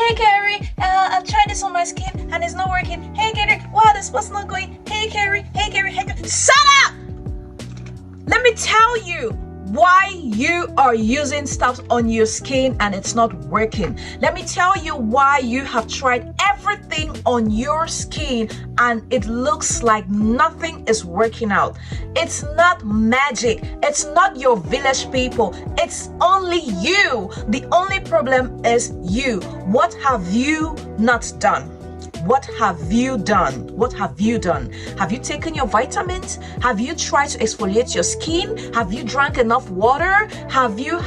hey Carrie, I'm trying this on my skin and it's not working. Hey Carrie, wow, this was not going. Hey Carrie, hey Carrie, hey Carrie. Shut up! Let me tell you why you are using stuff on your skin and it's not working. Let me tell you why you have tried everything on your skin and it looks like nothing is working out. It's not magic. It's not your village people. It's only you. The only problem is you. What have you not done? What have you done? What have you done? Have you taken your vitamins? Have you tried to exfoliate your skin? Have you drank enough water? Have you?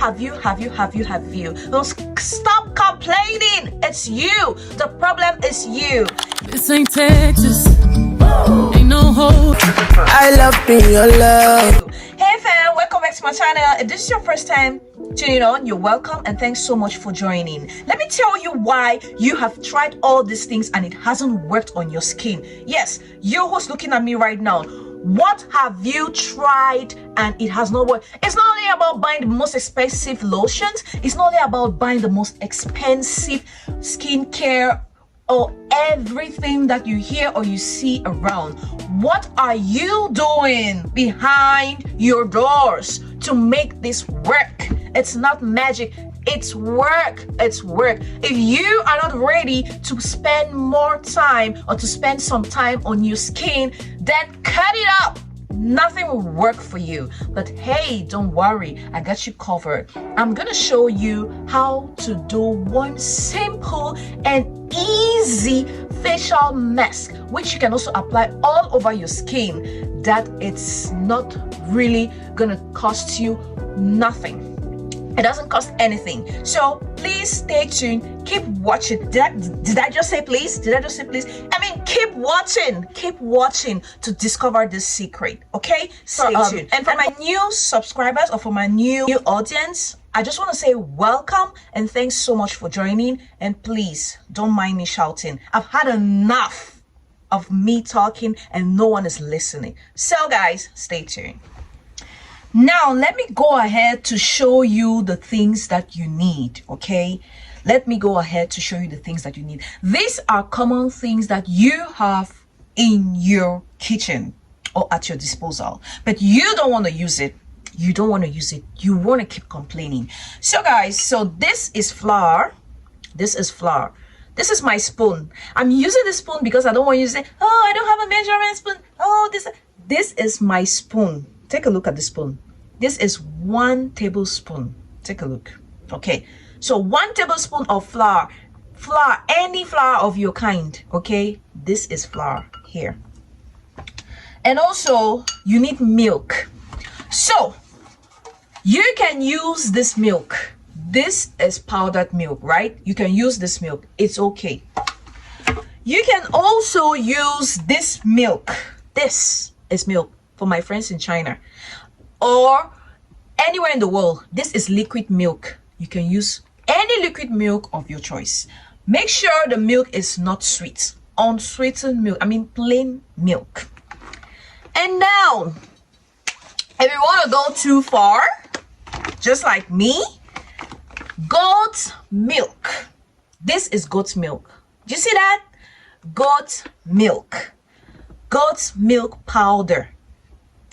Don't stop complaining. It's you. The problem is you. This ain't Texas. Ain't no hope. I love being your love. Hey fam, welcome back to my channel. If this is your first time tuning on, you're welcome and thanks so much for joining. Let me tell you why you have tried all these things and it hasn't worked on your skin. Yes, you who's looking at me right now, what have you tried and it has not worked? It's not only about buying the most expensive lotions, it's not only about buying the most expensive skincare or everything that you hear or you see around. What are you doing behind your doors to make this work? It's not magic. It's work. It's work. If you are not ready to spend more time or to spend some time on your skin, then cut it up. Nothing will work for you. But hey, don't worry, I got you covered. I'm gonna show you how to do one simple and easy facial mask, which you can also apply all over your skin, that it's not really gonna cost you nothing. It doesn't cost anything. So please stay tuned. Keep watching. Did I just say please? Did I just say please? I mean, keep watching. Keep watching to discover this secret. Okay? Stay tuned. And for my new subscribers or for my new audience, I just want to say welcome and thanks so much for joining. And please don't mind me shouting. I've had enough of me talking and no one is listening. So guys, stay tuned. Now, let me go ahead to show you the things that you need, okay? Let me go ahead to show you the things that you need. These are common things that you have in your kitchen or at your disposal, but you don't want to use it. You don't want to use it. You want to keep complaining. So guys, so this is flour. This is flour. This is my spoon. I'm using the spoon because I don't want you to say, oh, I don't have a measurement spoon. Oh, this is my spoon. Take a look at the spoon. This is 1 tablespoon. Take a look. Okay. So 1 tablespoon of flour. Flour, any flour of your kind. Okay. This is flour here. And also you need milk. So you can use this milk. This is powdered milk, right? You can use this milk. It's okay. You can also use this milk. This is milk. For my friends in China or anywhere in the world, this is liquid milk. You can use any liquid milk of your choice. Make sure the milk is not sweet. Unsweetened milk, I mean plain milk. And now, if you want to go too far, just like me, goat milk. This is goat milk. Do you see that? Goat milk. Goat milk powder.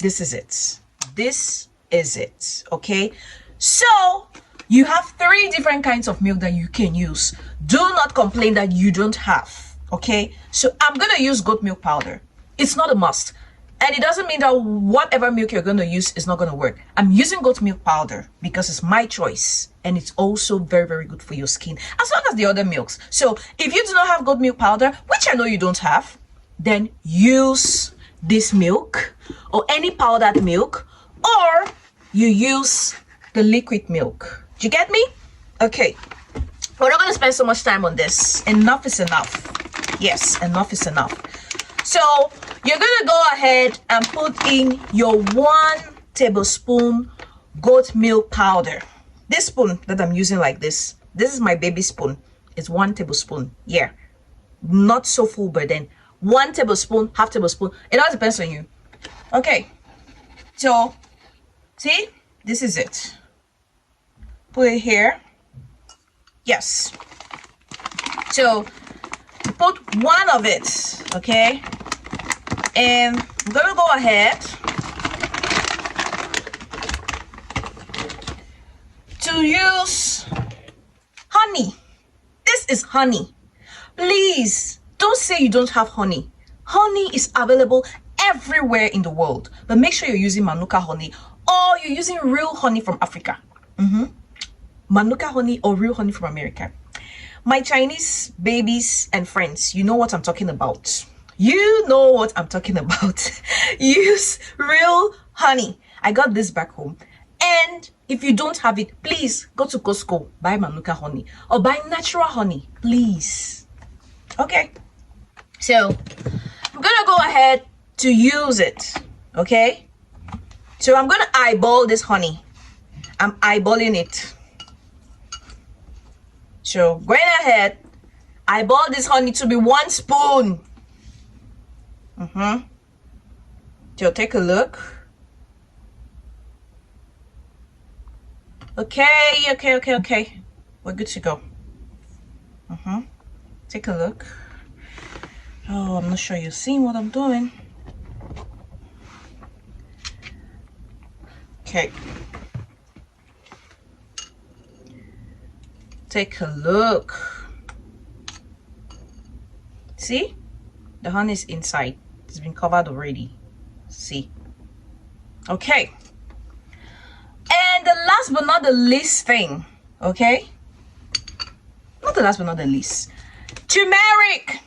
This is it. This is it. Okay. So you have 3 different kinds of milk that you can use. Do not complain that you don't have. Okay. So I'm going to use goat milk powder. It's not a must. And it doesn't mean that whatever milk you're going to use is not going to work. I'm using goat milk powder because it's my choice. And it's also very, very good for your skin. As long as the other milks. So if you do not have goat milk powder, which I know you don't have, then use this milk or any powdered milk, or you use the liquid milk. Do you get me? Okay, we're not going to spend so much time on this. Enough is enough. Yes, enough is enough. So you're going to go ahead and put in your 1 tablespoon goat milk powder. This spoon that I'm using like this is my baby spoon. It's 1 tablespoon. Yeah, not so full, but then 1 tablespoon, half tablespoon. It all depends on you. Okay. So, see, this is it. Put it here. Yes. So put one of it, okay? And I'm gonna go ahead to use honey. This is honey. Please don't say you don't have honey. Honey is available everywhere in the world, but make sure you're using Manuka honey or you're using real honey from Africa. Manuka honey or real honey from America. My Chinese babies and friends, you know what I'm talking about. You know what I'm talking about. Use real honey. I got this back home. And if you don't have it, please go to Costco, buy Manuka honey or buy natural honey, please. Okay. So I'm gonna go ahead to use it. Okay. So I'm gonna eyeball this honey. I'm eyeballing it. So going ahead, eyeball this honey to be 1 spoon. So take a look. Okay. We're good to go. Take a look. Oh, I'm not sure you're seeing what I'm doing. Okay. Take a look. See? The honey is inside. It's been covered already. See? Okay. And the last but not the least thing, okay? Not the last but not the least. Turmeric.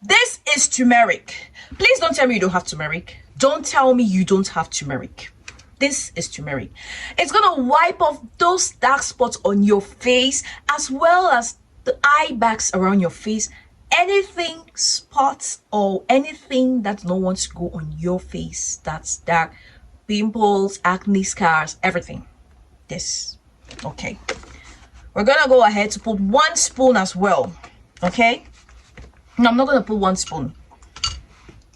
This is turmeric. Please don't tell me you don't have turmeric. Don't tell me you don't have turmeric. This is turmeric. It's gonna wipe off those dark spots on your face as well as the eye bags around your face. Anything, spots or anything that no wants to go on your face that's dark, pimples, acne, scars, everything. This. Okay. We're gonna go ahead to put 1 spoon as well. Okay. No, I'm not gonna put 1 spoon.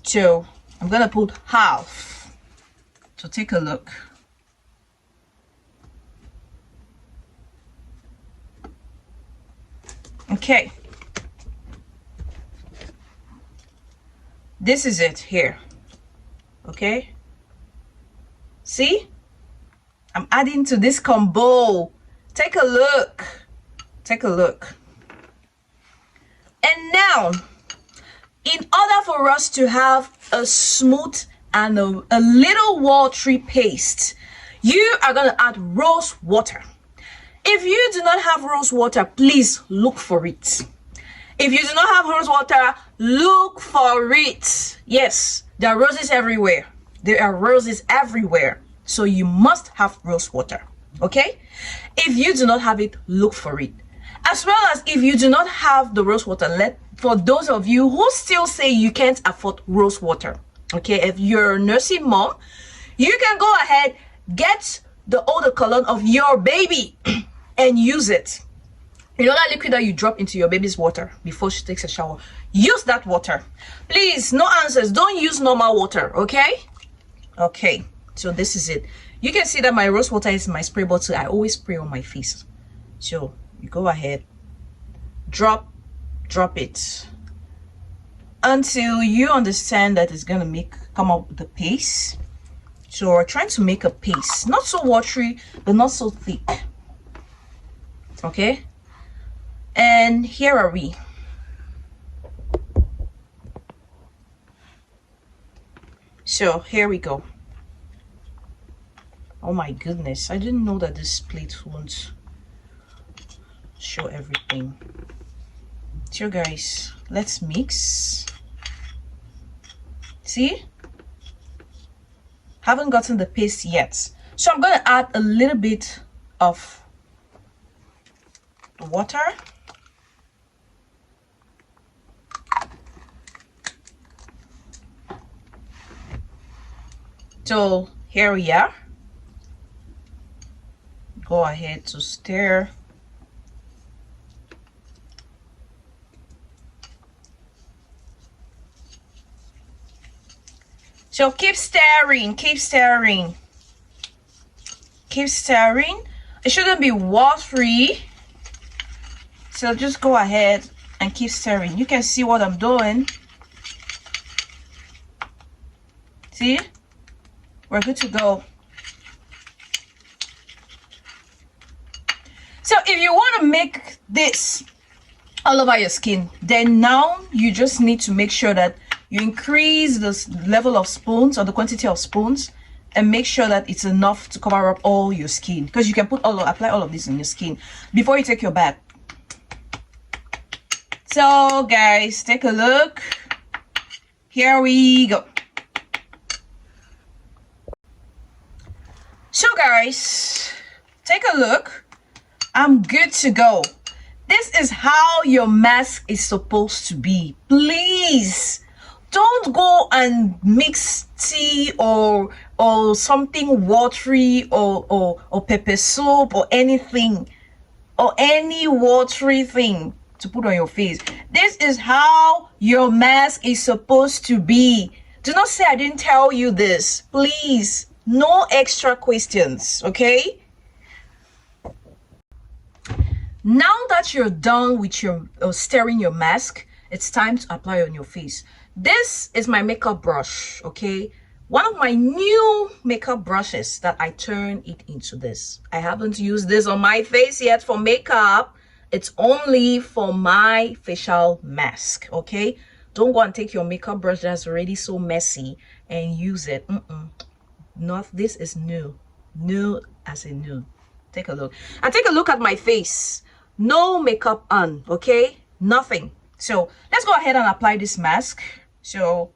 So I'm gonna put half. So take a look. Okay. This is it here. Okay. See? I'm adding to this combo. Take a look. Take a look. And now, in order for us to have a smooth and a little watery paste, you are going to add rose water. If you do not have rose water, please look for it. If you do not have rose water, look for it. Yes, there are roses everywhere. There are roses everywhere. So you must have rose water. Okay? If you do not have it, look for it. As well as if you do not have the rose water, for those of you who still say you can't afford rose water, okay, if you're a nursing mom, you can go ahead, get the eau de cologne of your baby and use it. You know that liquid that you drop into your baby's water before she takes a shower? Use that water. Please, no answers. Don't use normal water, okay? Okay, so this is it. You can see that my rose water is in my spray bottle. I always spray on my face. So you go ahead, drop it until you understand that it's gonna come up with a paste. So we're trying to make a paste, not so watery but not so thick. Okay, and here are we. So here we go. Oh my goodness, I didn't know that this plate won't show everything. So guys, let's mix. See, haven't gotten the paste yet, so I'm going to add a little bit of water. So here we are. Go ahead to stir. So keep stirring, keep stirring, keep stirring. It shouldn't be watery. So just go ahead and keep stirring. You can see what I'm doing. See, we're good to go. So if you want to make this all over your skin, then now you just need to make sure that you increase the level of spoons or the quantity of spoons, and make sure that it's enough to cover up all your skin, because you can apply all of this in your skin before you take your bath. So guys, take a look. Here we go. So guys, take a look. I'm good to go. This is how your mask is supposed to be. Please don't go and mix tea or something watery or pepper soup or anything, or any watery thing to put on your face. This is how your mask is supposed to be. Do not say I didn't tell you this. Please, no extra questions, okay? Now that you're done with your stirring your mask, it's time to apply on your face. This is my makeup brush, okay? One of my new makeup brushes that I turn it into this. I haven't used this on my face yet for makeup. It's only for my facial mask, okay? Don't go and take your makeup brush that's already so messy and use it. Not, this is new. New as in new. Take a look. And take a look at my face. No makeup on, okay? Nothing. So let's go ahead and apply this mask. So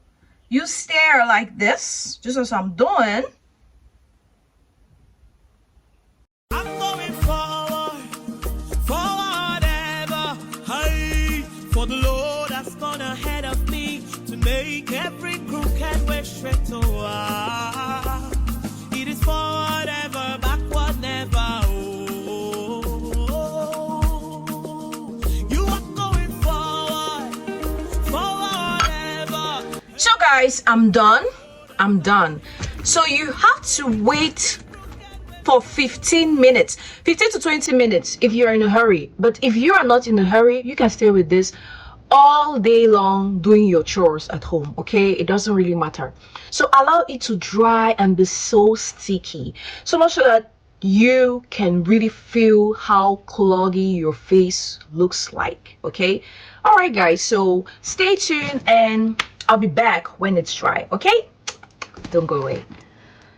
you stare like this, just as I'm doing. I'm going forward ever. Hey, for the Lord has gone ahead of me to make every crooked way straight over. It is forward ever, backward never. So guys, I'm done. So you have to wait for 15 minutes, 15 to 20 minutes if you're in a hurry. But if you are not in a hurry, you can stay with this all day long doing your chores at home, okay? It doesn't really matter. So allow it to dry and be so sticky, so much so that you can really feel how cloggy your face looks like, okay? All right guys, so stay tuned and I'll be back when it's dry, okay? Don't go away.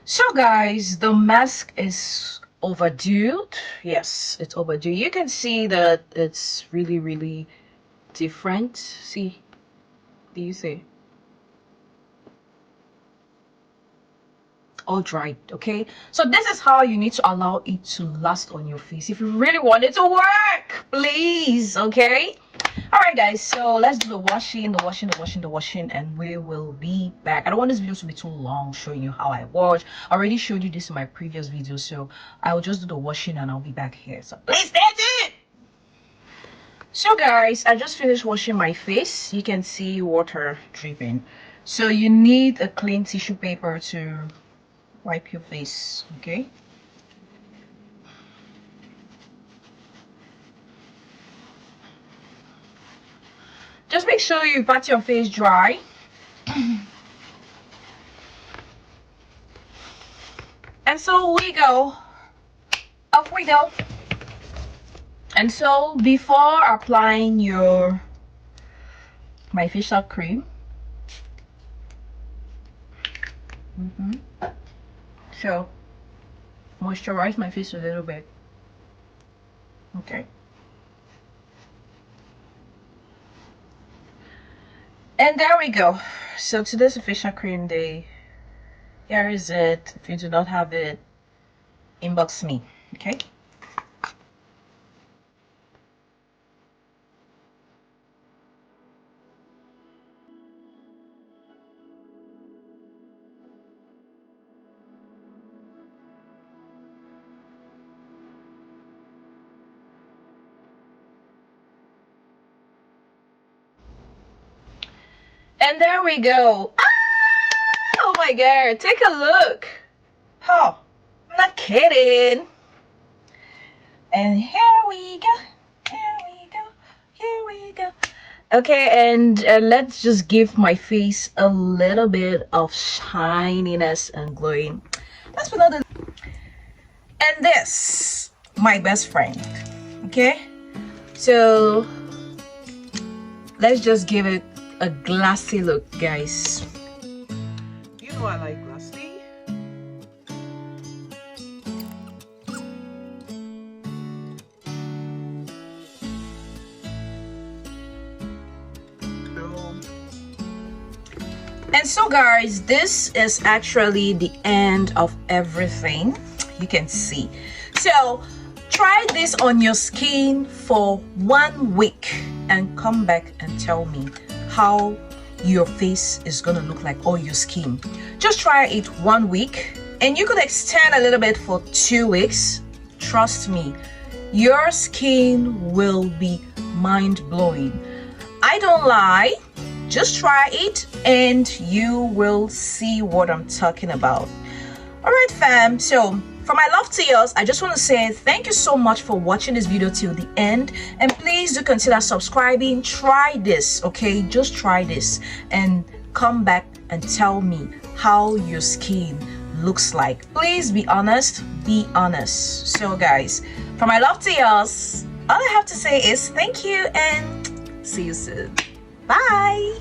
So guys, the mask is overdue. Yes, it's overdue. You can see that it's really different. See, do you see? All dried, okay? So this is how you need to allow it to last on your face if you really want it to work, please, okay? All right guys, so let's do the washing, and we will be back. I don't want this video to be too long showing you how I wash. I already showed you this in my previous video, so I'll just do the washing and I'll be back here. So please stay tuned. So guys, I just finished washing my face. You can see water dripping, so you need a clean tissue paper to wipe your face, okay? Just make sure you pat your face dry. And so we go. Off we go. And so before applying my facial cream, so moisturize my face a little bit, okay? And there we go. So today's facial cream day. Here is it. If you do not have it, inbox me, okay? And there we go. Ah! Oh my god, take a look. Oh, I'm not kidding. And here we go. Okay, and let's just give my face a little bit of shininess and glowing. That's another. And this, my best friend. Okay, so let's just give it a glassy look, guys. You know I like glassy. And so guys, this is actually the end of everything. You can see. So try this on your skin for 1 week and come back and tell me how your face is gonna look like, or your skin. Just try it 1 week, and you could extend a little bit for 2 weeks. Trust me, your skin will be mind-blowing. I don't lie. Just try it and you will see what I'm talking about. All right, fam. So for my love to yours, I just want to say thank you so much for watching this video till the end, and please do consider subscribing. Try this, okay? Just try this and come back and tell me how your skin looks like. Please be honest. Be honest. So guys, for my love to yours, all I have to say is thank you and see you soon. Bye.